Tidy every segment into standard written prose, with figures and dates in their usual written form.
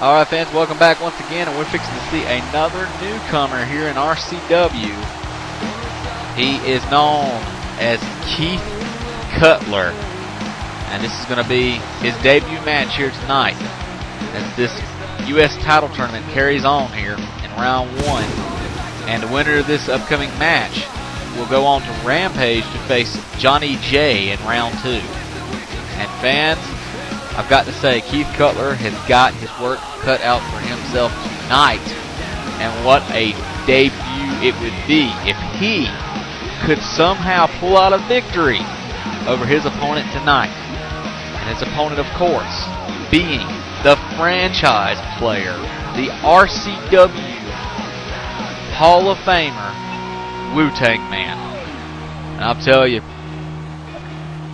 Alright fans, welcome back once again, and we're fixing to see another newcomer here in RCW. He is known as Keith Cutler, and this is going to be his debut match here tonight as this U.S. title tournament carries on here in round 1. And the winner of this upcoming match will go on to Rampage to face Johnny J in round 2. And fans, I've got to say, Keith Cutler has got his work cut out for himself tonight. And what a debut it would be if he could somehow pull out a victory over his opponent tonight. And his opponent, of course, being the franchise player, the RCW Hall of Famer, Wu-Tang Man. And I'll tell you,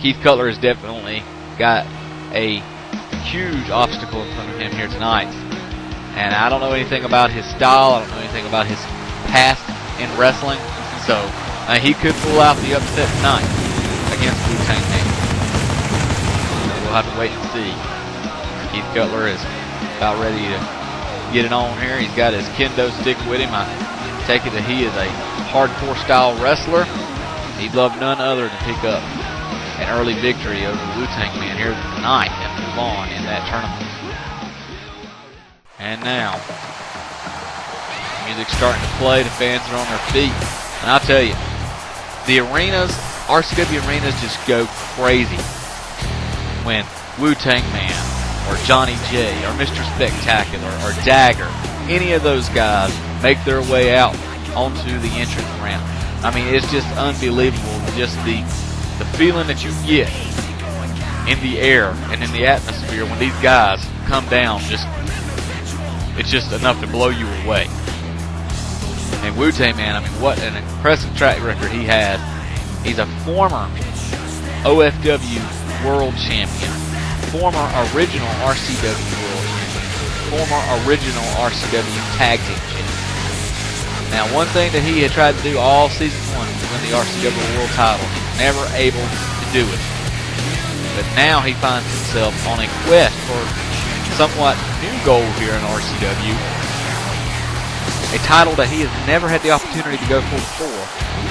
Keith Cutler has definitely got a huge obstacle in front of him here tonight. And I don't know anything about his style, I don't know anything about his past in wrestling, so he could pull out the upset tonight against Wu-Tang Man. We'll have to wait and see. Keith Cutler is about ready to get it on here. He's got his kendo stick with him. I take it that he is a hardcore style wrestler. He'd love none other than pick up an early victory over Wu-Tang Man here tonight and move on in that tournament. And now, music's starting to play. The fans are on their feet. And I'll tell you, the arenas, RCW arenas, just go crazy when Wu-Tang Man or Johnny J or Mr. Spectacular or Dagger, any of those guys make their way out onto the entrance ramp. I mean, it's just unbelievable, just the feeling that you get in the air and in the atmosphere when these guys come down. It's just enough to blow you away. And Wu-Tang Man, I mean, what an impressive track record he has. He's a former OFW World Champion, former original RCW World Champion, former original RCW Tag Team Champion. Now, one thing that he had tried to do all season 1 was win the RCW World title. He's never able to do it. But now he finds himself on a quest for somewhat new goal here in RCW. A title that he has never had the opportunity to go for before,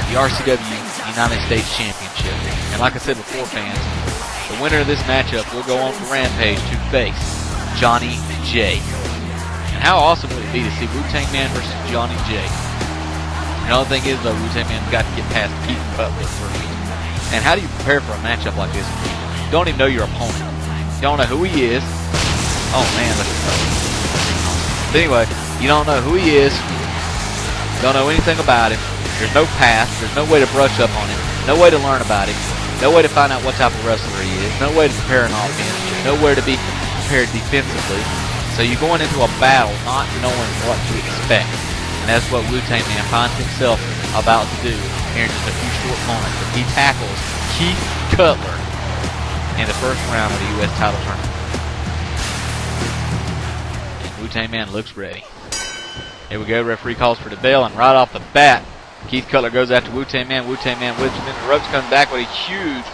the RCW United States Championship. And like I said before, fans, the winner of this matchup will go on to Rampage to face Johnny J. And how awesome would it be to see Wu-Tang Man versus Johnny J? The only thing is, though, Wu-Tang Man's got to get past Keith Cutler first. And how do you prepare for a matchup like this? You don't even know your opponent. You don't know who he is. Oh, man, look at that. But anyway, you don't know who he is. Don't know anything about him. There's no past. There's no way to brush up on him. No way to learn about him. No way to find out what type of wrestler he is. No way to prepare an offense. Nowhere to be prepared defensively. So you're going into a battle not knowing what to expect. And that's what Wu-Tang Man finds himself about to do here in just a few short moments as he tackles Keith Cutler in the first round of the U.S. title tournament. And Wu-Tang Man looks ready. Here we go, referee calls for the bell, and right off the bat, Keith Cutler goes after Wu-Tang Man. Wu-Tang Man whips him in the ropes, comes back with a huge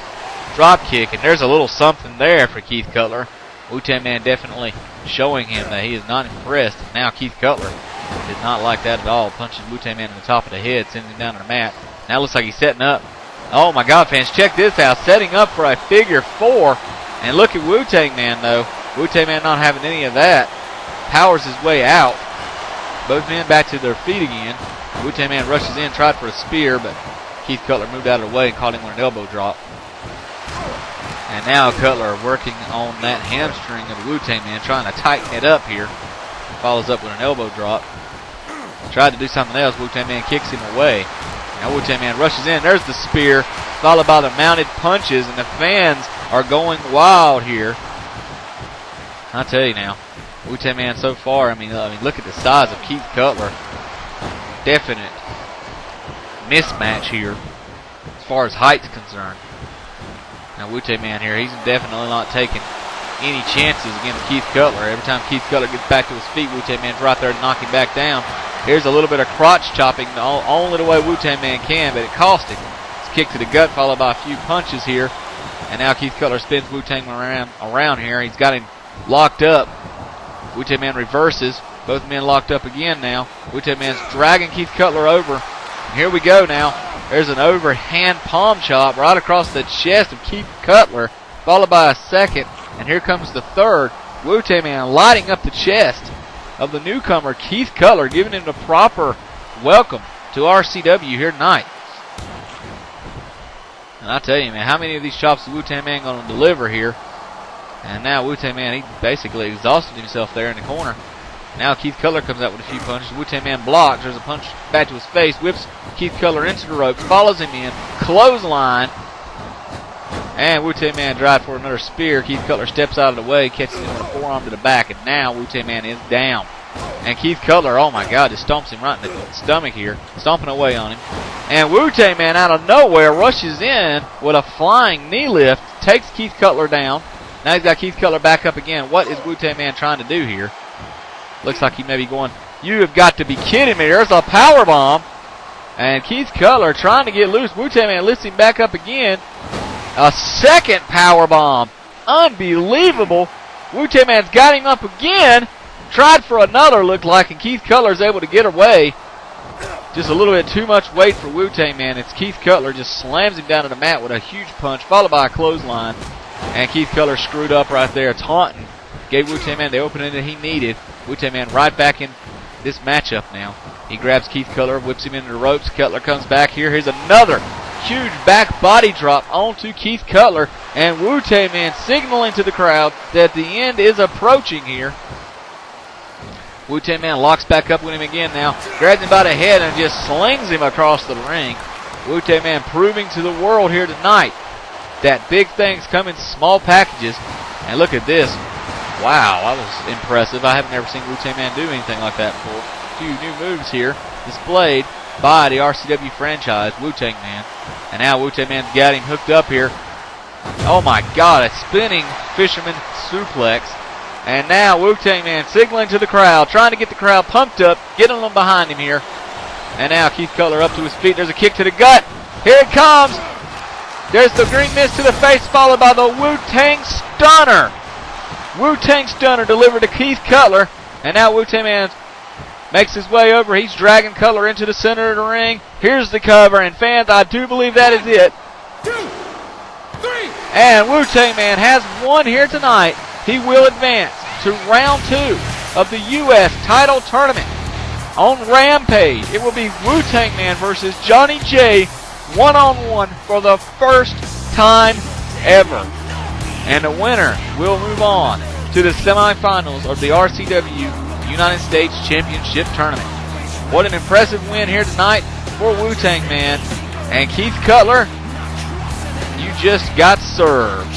drop kick, and there's a little something there for Keith Cutler. Wu-Tang Man definitely showing him that he is not impressed. Now Keith Cutler did not like that at all. Punches Wu-Tang Man in the top of the head, sends him down to the mat. Now it looks like he's setting up. Oh my God, fans, check this out. Setting up for a figure 4. And look at Wu-Tang Man, though. Wu-Tang Man not having any of that. Powers his way out. Both men back to their feet again. Wu-Tang Man rushes in, tried for a spear, but Keith Cutler moved out of the way and caught him with an elbow drop. And now Cutler working on that hamstring of Wu-Tang Man, trying to tighten it up here. Follows up with an elbow drop. Tried to do something else. Wu-Tang Man kicks him away. Now Wu-Tang Man rushes in. There's the spear, followed by the mounted punches, and the fans are going wild here. I tell you now, Wu-Tang Man so far, I mean, look at the size of Keith Cutler. Definite mismatch here as far as height's concerned. Now Wu-Tang Man here, he's definitely not taking any chances against Keith Cutler. Every time Keith Cutler gets back to his feet, Wu-Tang Man's right there to knock him back down. Here's a little bit of crotch chopping, the only way Wu-Tang Man can, but it cost him. It's a kick to the gut, followed by a few punches here. And now Keith Cutler spins Wu-Tang around here. He's got him locked up. Wu-Tang Man reverses. Both men locked up again now. Wu-Tang Man's dragging Keith Cutler over. And here we go now. There's an overhand palm chop right across the chest of Keith Cutler, followed by a second. And here comes the third. Wu-Tang Man lighting up the chest of the newcomer, Keith Cutler, giving him the proper welcome to RCW here tonight. And I tell you, man, how many of these chops is Wu-Tang Man going to deliver here? And now Wu-Tang Man, he basically exhausted himself there in the corner. Now Keith Cutler comes out with a few punches. Wu-Tang Man blocks. There's a punch back to his face. Whips Keith Cutler into the ropes. Follows him in. Clothesline. And Wu-Tang Man drives for another spear. Keith Cutler steps out of the way. Catches him with a forearm to the back. And now Wu-Tang Man is down. And Keith Cutler, oh my God, just stomps him right in the stomach here. Stomping away on him. And Wu-Tang Man out of nowhere rushes in with a flying knee lift. Takes Keith Cutler down. Now he's got Keith Cutler back up again. What is Wu-Tang Man trying to do here? Looks like he may be going, you have got to be kidding me. There's a power bomb. And Keith Cutler trying to get loose. Wu-Tang Man lifts him back up again. A second power bomb. Unbelievable. Wu-Tang Man's got him up again. Tried for another, looked like, and Keith Cutler's able to get away. Just a little bit too much weight for Wu-Tang Man. It's Keith Cutler just slams him down to the mat with a huge punch, followed by a clothesline. And Keith Cutler screwed up right there, taunting. Gave Wu-Tang Man the opening that he needed. Wu-Tang Man right back in this matchup now. He grabs Keith Cutler, whips him into the ropes. Cutler comes back here. Here's another huge back body drop onto Keith Cutler. And Wu-Tang Man signaling to the crowd that the end is approaching here. Wu-Tang Man locks back up with him again now. Grabs him by the head and just slings him across the ring. Wu-Tang Man proving to the world here tonight that big things come in small packages. And look at this. Wow, that was impressive. I haven't ever seen Wu-Tang Man do anything like that before. A few new moves here displayed by the RCW franchise, Wu-Tang Man. And now Wu-Tang Man's got him hooked up here. Oh my God, a spinning fisherman suplex. And now Wu-Tang Man signaling to the crowd, trying to get the crowd pumped up, getting them behind him here. And now Keith Cutler up to his feet. There's a kick to the gut. Here it comes. There's the green mist to the face, followed by the Wu-Tang Stunner. Wu-Tang Stunner delivered to Keith Cutler. And now Wu-Tang Man makes his way over. He's dragging Cutler into the center of the ring. Here's the cover. And fans, I do believe that is it. 2, 3. And Wu-Tang Man has won here tonight. He will advance to round 2 of the U.S. title tournament. On Rampage, it will be Wu-Tang Man versus Johnny J, one-on-one for the first time ever. And the winner will move on to the semifinals of the RCW United States Championship Tournament. What an impressive win here tonight for Wu-Tang Man. And Keith Cutler, you just got served.